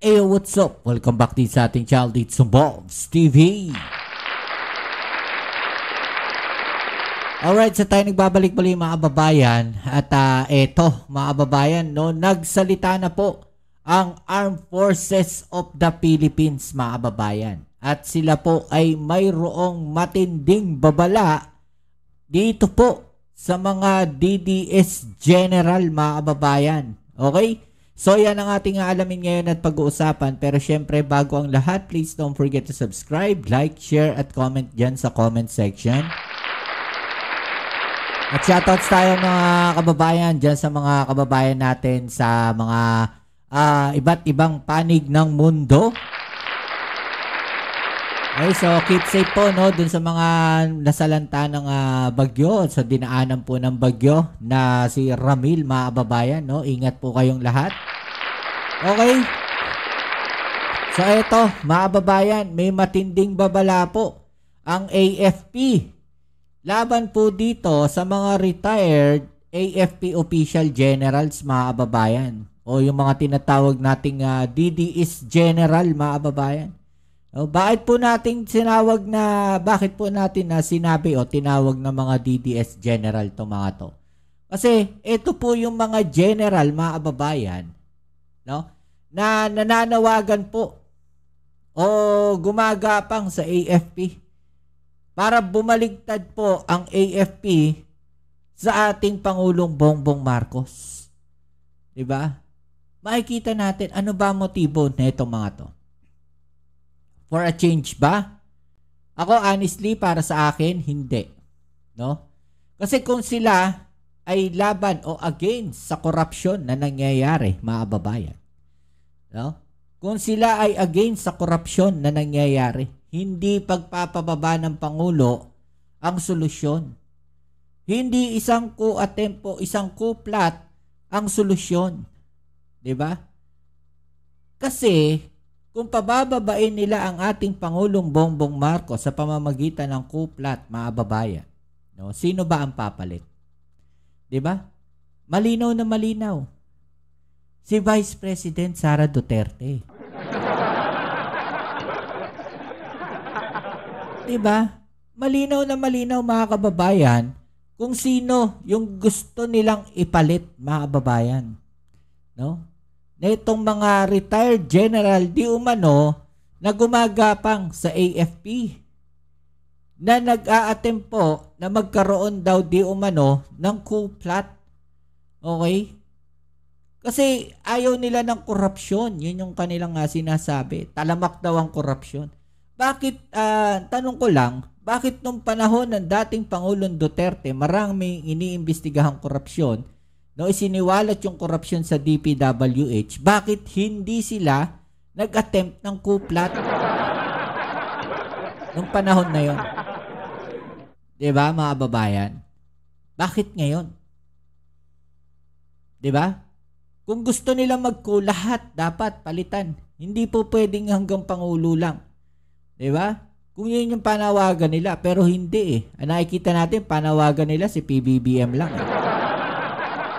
Hey, what's up? Welcome back din sa ating channel dito sa Bobs TV. Alright, so tayo nagbabalik-balik mga kababayan. At eto mga kababayan, no, nagsalita na po ang Armed Forces of the Philippines mga kababayan. At sila po ay mayroong matinding babala dito po sa mga DDS General mga kababayan. Okay? So yan ang ating aalamin ngayon at pag-uusapan. Pero syempre bago ang lahat, please don't forget to subscribe, like, share at comment dyan sa comment section. At shoutouts tayo mga kababayan dyan sa mga kababayan natin sa mga iba't ibang panig ng mundo. Okay, so keep safe po no dun sa mga nasalanta ng bagyo, sa dinaanan po ng bagyo na si Ramil mga kababayan, no? Ingat po kayong lahat. Okay. So eto mga kababayan, may matinding babala po ang AFP. Laban po dito sa mga retired AFP official generals mga kababayan, o yung mga tinatawag nating DDS General mga kababayan. Bakit po natin sinabi o tinawag na mga DDS General to mga to? Kasi ito po yung mga general mga kababayan, no, na nananawagan po o gumagapang sa AFP para bumaligtad po ang AFP sa ating Pangulong Bongbong Marcos. 'Di ba? Makikita natin ano ba motibo nitong mga to. For a change ba? Ako honestly para sa akin hindi, no? Kasi kung sila ay laban o against sa korupsyon na nangyayari, mga kababayan, no? Kung sila ay against sa korupsyon na nangyayari, hindi pagpapababa ng Pangulo ang solusyon. Hindi isang coup-attempt, isang coup-plot ang solusyon. 'Di ba? Kasi kung pabababain nila ang ating Pangulong Bongbong Marcos sa pamamagitan ng coup-plot, mga kababayan, no, sino ba ang papalit? 'Di ba? Malinaw na malinaw. Si Vice President Sara Duterte. 'Di ba? Malinaw na malinaw mga kababayan kung sino yung gusto nilang ipalit, mga kababayan. No? Na itong mga retired general di umano na gumagapang sa AFP na nag-a-attempt po na magkaroon daw di umano ng coup plot. Okay? Kasi ayaw nila ng korupsyon. Yun yung kanilang sinasabi. Talamak daw ang korupsyon. Bakit, tanong ko lang, bakit nung panahon ng dating Pangulong Duterte maraming iniimbestigahang korupsyon, no, isiniwalat yung korupsyon sa DPWH, bakit hindi sila nag-attempt ng coup plot nung panahon na yon? 'Di ba, mga kababayan? Bakit ngayon? 'Di ba? Kung gusto nila mag-coup, lahat dapat palitan. Hindi po pwedeng hanggang Pangulo lang. 'Di ba? Kung yun yung panawagan nila, pero hindi eh. Nakikita natin panawagan nila si PBBM lang.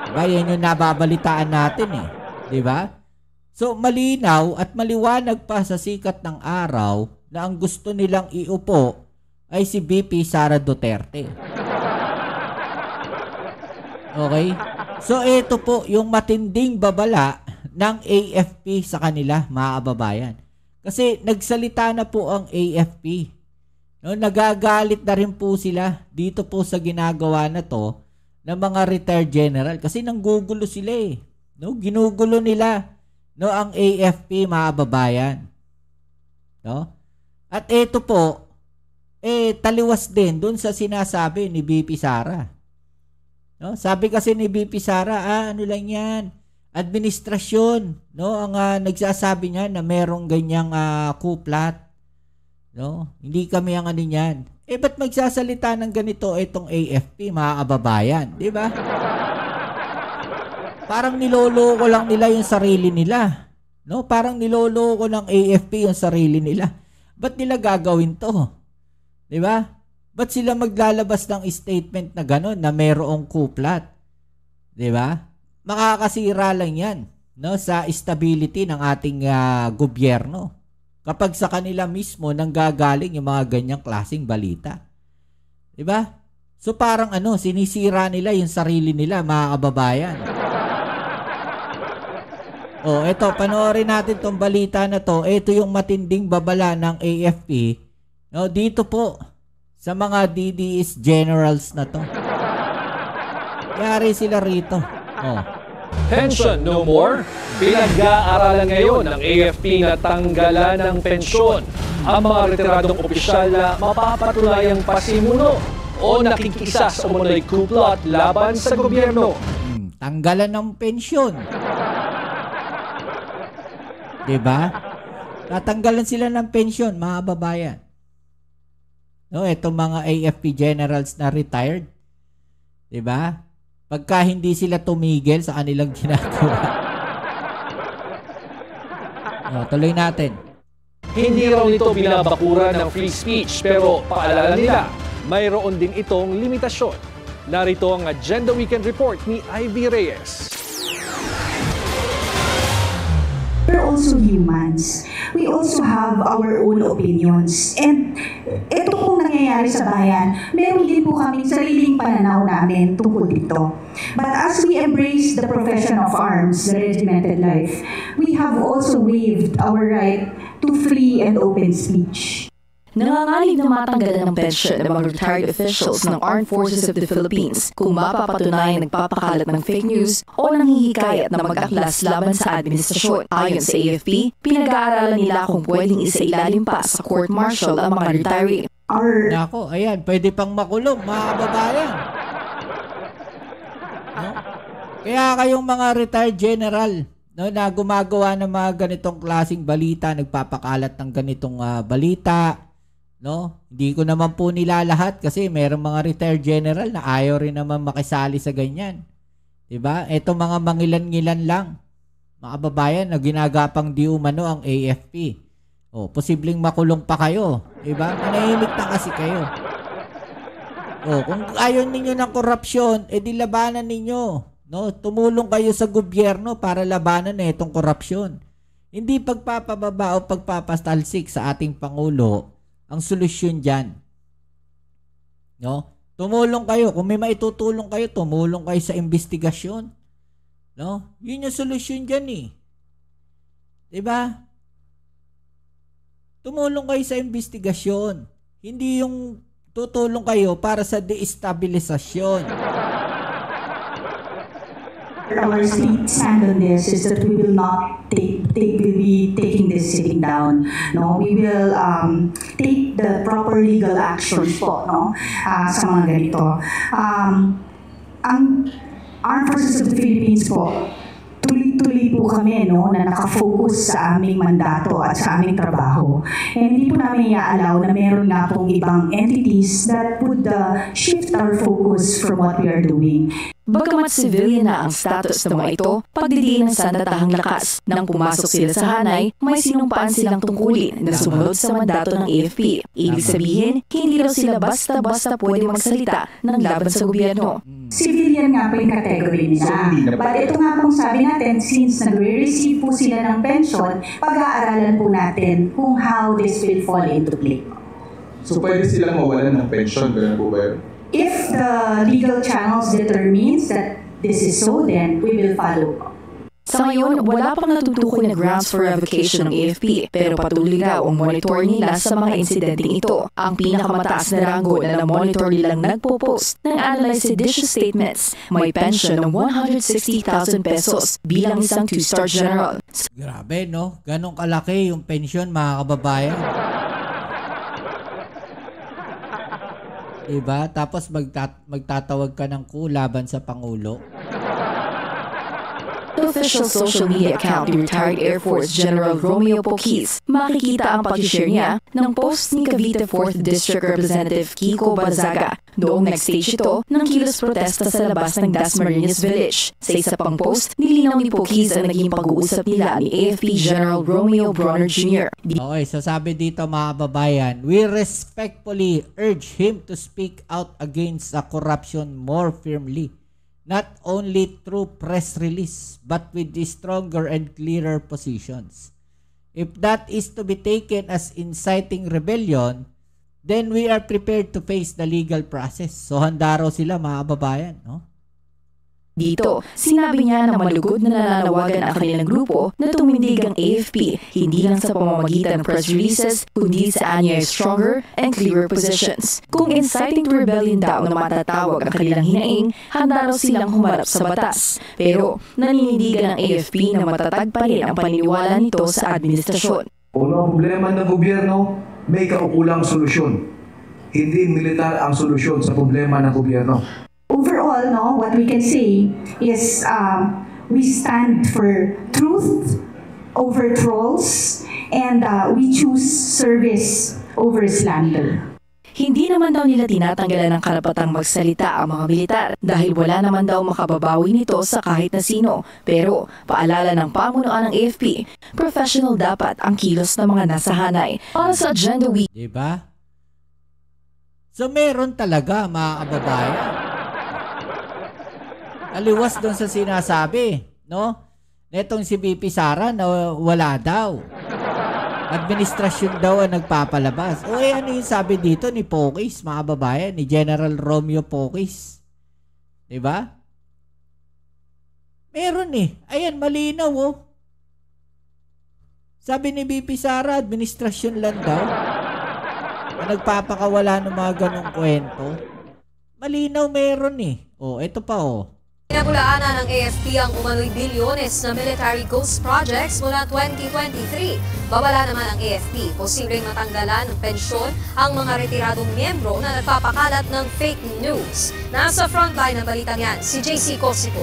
Diba? Yan yung nababalitaan natin eh. Diba? So, malinaw at maliwanag pa sa sikat ng araw na ang gusto nilang iupo ay si VP Sara Duterte. Okay? So, ito po yung matinding babala ng AFP sa kanila, mga kababayan. Kasi nagsalita na po ang AFP. No, nagagalit na rin po sila dito po sa ginagawa na to ng mga retired general kasi nanggugulo sila eh. No, ginugulo nila no ang AFP, mga kababayan. No? At ito po taliwas din doon sa sinasabi ni VP Sara. No? Sabi kasi ni VP Sara, ano lang 'yan? Administrasyon, no, ang nagsasabi niya na merong ganyang coup plot. No? Hindi kami ang ano niyan. Ba't magsasalita ng ganito itong AFP, mga kababayan? Di ba? Parang niloloko lang nila yung sarili nila. No? Parang niloloko ng AFP yung sarili nila. Ba't nila gagawin to? Di ba? Ba't sila maglalabas ng statement na gano'n na merong coup plot? Di ba? Makakasira lang yan. no, sa stability ng ating gobyerno. Kapag sa kanila mismo nanggagaling yung mga ganyang klaseng balita. 'Di ba? So parang sinisira nila yung sarili nila, mga kababayan. Eto, panoorin natin tong balita na to. Ito yung matinding babala ng AFP. No, dito po sa mga DDS generals na to. Yari sila rito. Pension no more? Pinag-aaralan ngayon ng AFP na tanggalan ng pensyon ang mga retiradong opisyal na mapapatunayang pasimuno o nakikisa sa umunoy kupla at laban sa gobyerno. Tanggalan ng pensyon. Diba? Tatanggalan sila ng pensyon, mga babayan. No, itong mga AFP generals na retired. Diba? Pagka hindi sila tumigil sa kanilang ginagawa. Tuloy natin. Hindi raw ito binabakuran ng free speech, pero paalala nila, mayroon din itong limitasyon. Narito ang Agenda Weekend Report ni Ivy Reyes. We're also humans. We also have our own opinions. And ito pong nangyayari sa bayan, meron din po kaming sariling pananaw namin tungkol dito. But as we embrace the profession of arms, the regimented life, we have also waived our right to free and open speech. Nangangaling na matanggalan ng pensyon ng mga retired officials ng Armed Forces of the Philippines kung mapapatunayang nagpapakalat ng fake news o nanghihikayat na mag-aklas laban sa administrasyon. Ayon sa AFP, pinag-aaralan nila kung pwedeng isailalim pa sa court-martial ang mga retiree. Nako, ayan, pwede pang makulong, mga kababayan. No? Kaya kayong mga retired general, no, na gumagawa ng mga ganitong klaseng balita, nagpapakalat ng ganitong balita, no? Hindi ko naman po nilalahat kasi merong mga retired general na ayaw rin naman makisali sa ganyan. 'Di ba? Ito mga mangilan-ngilan lang. Mga kababayan na ginagapang di umano ang AFP. Posibleng makulong pa kayo, 'di ba? Manahimik na kasi kayo. Kung ayaw ninyo ng korupsyon, edi labanan ninyo, no? Tumulong kayo sa gobyerno para labanan na itong korupsyon. Hindi pagpapababa o pagpapastalsik sa ating pangulo ang solusyon dyan. No? Tumulong kayo. Kung may maitutulong kayo, tumulong kayo sa investigasyon. No? Yun yung solusyon dyan eh. Diba? Tumulong kayo sa investigasyon. Hindi yung tutulong kayo para sa destabilisasyon. Our stand on this is that we will not will be taking this sitting down. No, we will take the proper legal actions po, no, sa mga ganito. Ang Armed Forces of the Philippines po, tuloy-tuloy po kami, no, na nakafocus sa aming mandato at sa aming trabaho. And hindi po namin i-allow na meron nga pong ibang entities that would shift our focus from what we are doing. Bagamat civilian na ang status ng mga ito, pagdidiin ng sandatahang lakas. Nang pumasok sila sa hanay, may sinumpaan silang tungkulin na sumunod sa mandato ng AFP. Ibig sabihin, hindi raw sila basta-basta pwede magsalita ng laban sa gobyerno. Civilian nga po yung category nila. But ito nga pong sabi natin, since nagre-receive po sila ng pension, pag-aaralan po natin kung how this will fall into play. So pwede silang mawalan ng pension, ganun po ba yun? If the legal channels determines that this is so, then we will follow. Sa ngayon, wala pang natutukoy na grounds for revocation ng AFP, pero patuloy raw ang monitor nila sa mga insidenteng ito. Ang pinakamataas na ranggo na na-monitor nilang nagpo-post ng analyzed seditious statements, may pension ng 160,000 pesos bilang isang 2-star general. Grabe, no? Ganong kalaki yung pension, mga kababayan. Diba? Tapos magtatawag ka ng laban sa Pangulo. Official social media account ni retired Air Force General Romeo Poquis, makikita ang pag-share niya ng post ni Cavite 4th District Representative Kiko Barzaga noong nag-stage ito ng kilos protesta sa labas ng Dasmariñas Village. Sa isa pang post, nilinaw ni Poquis ang naging pag-uusap nila ni AFP General Romeo Bronner Jr. Okay, so sabi dito mga kababayan, we respectfully urge him to speak out against the corruption more firmly. not only through press release, but with the stronger and clearer positions. If that is to be taken as inciting rebellion, then we are prepared to face the legal process. So handa raw sila, mga kababayan, no? Dito, sinabi niya na malugod na nananawagan ang kanilang grupo na tumindig ang AFP, hindi lang sa pamamagitan ng press releases, kundi sa anyay stronger and clearer positions. Kung inciting to rebellion daw na matatawag ang kanilang hinaing, handa raw silang humarap sa batas. Pero naninindigan ng AFP na matatag pa rin ang paniniwala nito sa administrasyon. Kung ang problema ng gobyerno, may kaukulang solusyon. Hindi militar ang solusyon sa problema ng gobyerno. Overall, no, what we can say is we stand for truth over trolls, and we choose service over slander. Hindi naman daw nila tinatanggalan ng karapatang magsalita ang mga militar dahil wala naman daw makababawi nito sa kahit na sino. Pero paalala ng pamunuan ng AFP, professional dapat ang kilos ng mga nasa hanay. Para sa Agenda Week. Diba? So meron talaga, mga kababayan. Aliwas doon sa sinasabi, no? Netong si BP Sara na wala daw. Administrasyon daw ang nagpapalabas. O ano yung sabi dito ni Pokis, mga kababayan, ni General Romeo Pokis? Diba? Meron eh. Ayan, malinaw oh. Sabi ni BP Sara, administrasyon lang daw. Na nagpapakawala ng mga ganong kwento. Malinaw meron eh. O, ito pa oh. Pinabulaanan ng AFP ang umano'y bilyones na military ghost projects mula 2023. Babala naman ang AFP, posibleng matanggalan ng pensyon ang mga retiradong miyembro na nagpapakalat ng fake news. Nasa frontline ng balitang yan, si JC Cosico.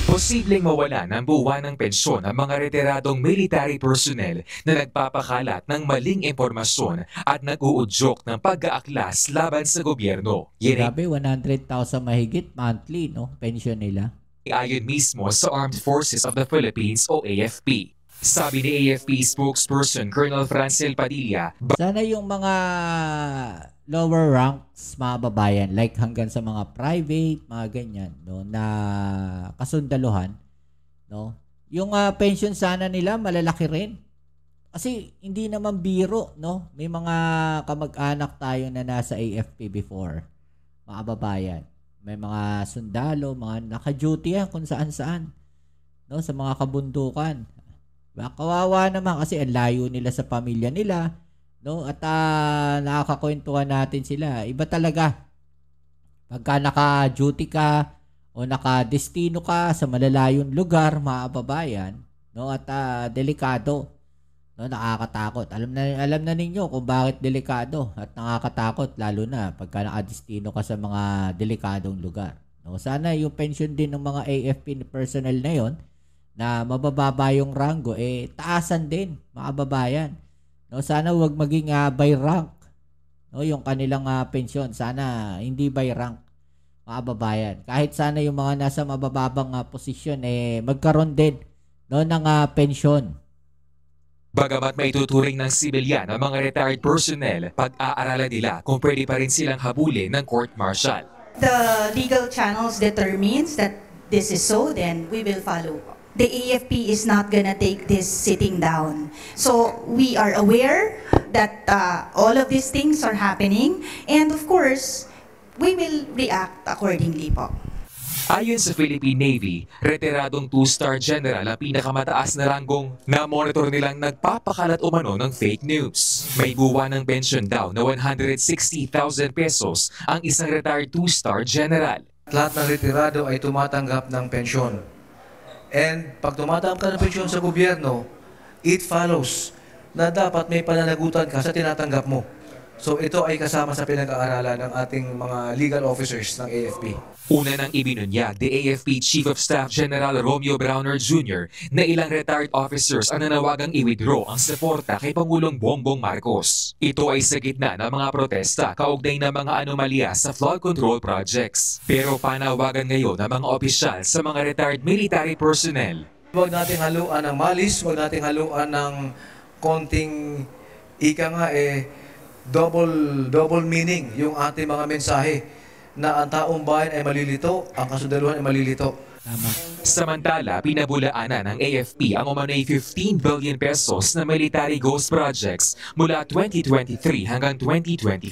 Posibleng mawala ng buwan ng pensyon ang mga retiradong military personnel na nagpapakalat ng maling impormasyon at nag-uudyok ng pag-aaklas laban sa gobyerno. Grabe, 100,000 mahigit monthly, no? Pension nila. Ayon mismo sa Armed Forces of the Philippines o AFP. Sabi ni AFP spokesperson Colonel Francel Padilla, sana yung mga lower ranks, mga babayan, like hanggang sa mga private, mga ganyan, no, na kasundaluhan, no, yung pension sana nila malalaki rin. Kasi hindi naman biro, no? May mga kamag-anak tayo na nasa AFP before, mga babayan. May mga sundalo, mga naka-duty yan kung saan-saan, no, sa mga kabundukan. Kawawa naman kasi ang layo nila sa pamilya nila, no? At nakakakwentuhan natin sila. Iba talaga pagka naka-duty ka o naka-destino ka sa malalayong lugar, mga kababayan, no? At delikado, no? Nakakatakot. Alam na ninyo kung bakit delikado at nakakatakot, lalo na pagka naka-destino ka sa mga delikadong lugar, no? Sana yung pension din ng mga AFP personnel na yon na mabababa yung rango, taasan din, mga kababayan. No, sana wag maging by rank, no, yung kanilang pensyon. Sana hindi by rank, mga kababayan. Kahit sana yung mga nasa mabababang posisyon magkaroon din, no, ng pensyon. Bagamat may tuturing ng sibilyan ang mga retired personnel, pag-aaralan nila kung pwede pa rin silang habulin ng court martial. The legal channels determines that this is so, then we will follow. The AFP is not gonna take this sitting down. So we are aware that all of these things are happening, and of course, we will react accordingly po. Ayon sa Philippine Navy, retiradong 2-star general ang pinakamataas na ranggong na monitor nilang nagpapakalat umano ng fake news. May buwan ng pension daw na 160,000 pesos ang isang retired 2-star general. Lahat ng retirado ay tumatanggap ng pensyon. And pag tumatanggap ka ng pensyon sa gobyerno, it follows na dapat may pananagutan ka sa tinatanggap mo. So ito ay kasama sa pinag-aaralan ng ating mga legal officers ng AFP. Una nang ibinunyag ni AFP Chief of Staff General Romeo Browner Jr. na ilang retired officers ang nanawagang i-withdraw ang suporta kay Pangulong Bongbong Marcos. Ito ay sa gitna ng mga protesta kaugnay ng mga anomalya sa flood control projects. Pero panawagan ngayon ng mga opisyal sa mga retired military personnel. Huwag nating haluan ng malis, huwag nating haluan ng konting double meaning yung ating mga mensahe. na ang taong bayan ay malilito, ang kasundaluhan ay malilito. Tama. Samantala, pinabulaanan ng AFP ang umano'y 15 billion pesos na military ghost projects mula 2023 hanggang 2025.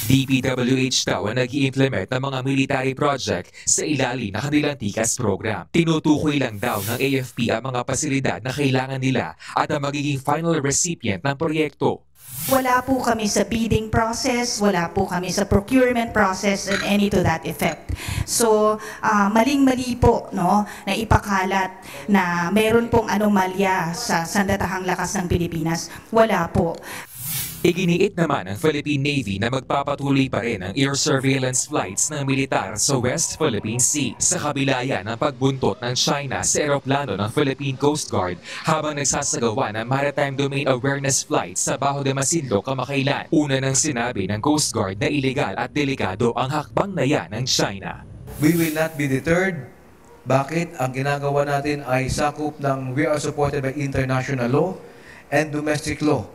DPWH daw ang nag-i-implement ng mga military project sa ilalim ng kanilang TICAS program. Tinutukoy lang daw ng AFP ang mga pasilidad na kailangan nila at ang magiging final recipient ng proyekto. Wala po kami sa bidding process, wala po kami sa procurement process and any to that effect. So, maling-mali po no, na ipakalat na meron pong anomalya sa sandatahang lakas ng Pilipinas. Wala po. Iginiit naman ng Philippine Navy na magpapatuloy pa rin ang air surveillance flights ng militar sa West Philippine Sea sa kabila yan ng pagbuntot ng China sa eroplano ng Philippine Coast Guard habang nagsasagawa ng Maritime Domain Awareness flights sa Bajo de Masinloc kamakailan. Una nang sinabi ng Coast Guard na iligal at delikado ang hakbang na yan ng China. We will not be deterred. Bakit? Ang ginagawa natin ay sakop ng we are supported by international law and domestic law.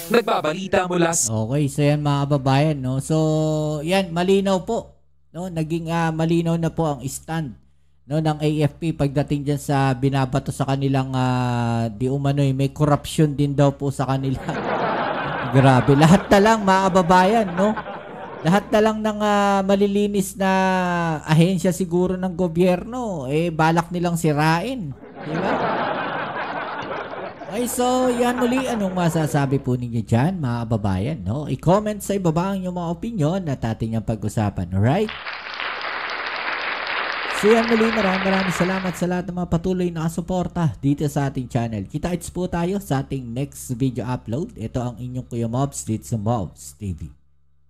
Nagbabalita mula Okay, so yan mga kababayan, no? So, yan, malinaw po, no? Naging malinaw na po ang stand, no, ng AFP pagdating dyan sa binabato sa kanilang di umano'y may corruption din daw po sa kanila. Grabe, lahat na lang mga kababayan, no? Lahat na lang ng malilinis na ahensya siguro ng gobyerno, balak nilang sirain. Di ba? Okay, so yan muli, anong masasabi po ninyo dyan, mga kababayan, no? I-comment sa ibaba ang inyong mga opinion at ating ang pag-usapan, alright? So yan muli, maraming salamat sa lahat ng mga patuloy na kasuporta dito sa ating channel. Kita-its po tayo sa ating next video upload. Ito ang inyong Kuya Mobs dito sa Mobs TV.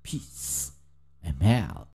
Peace. I'm out.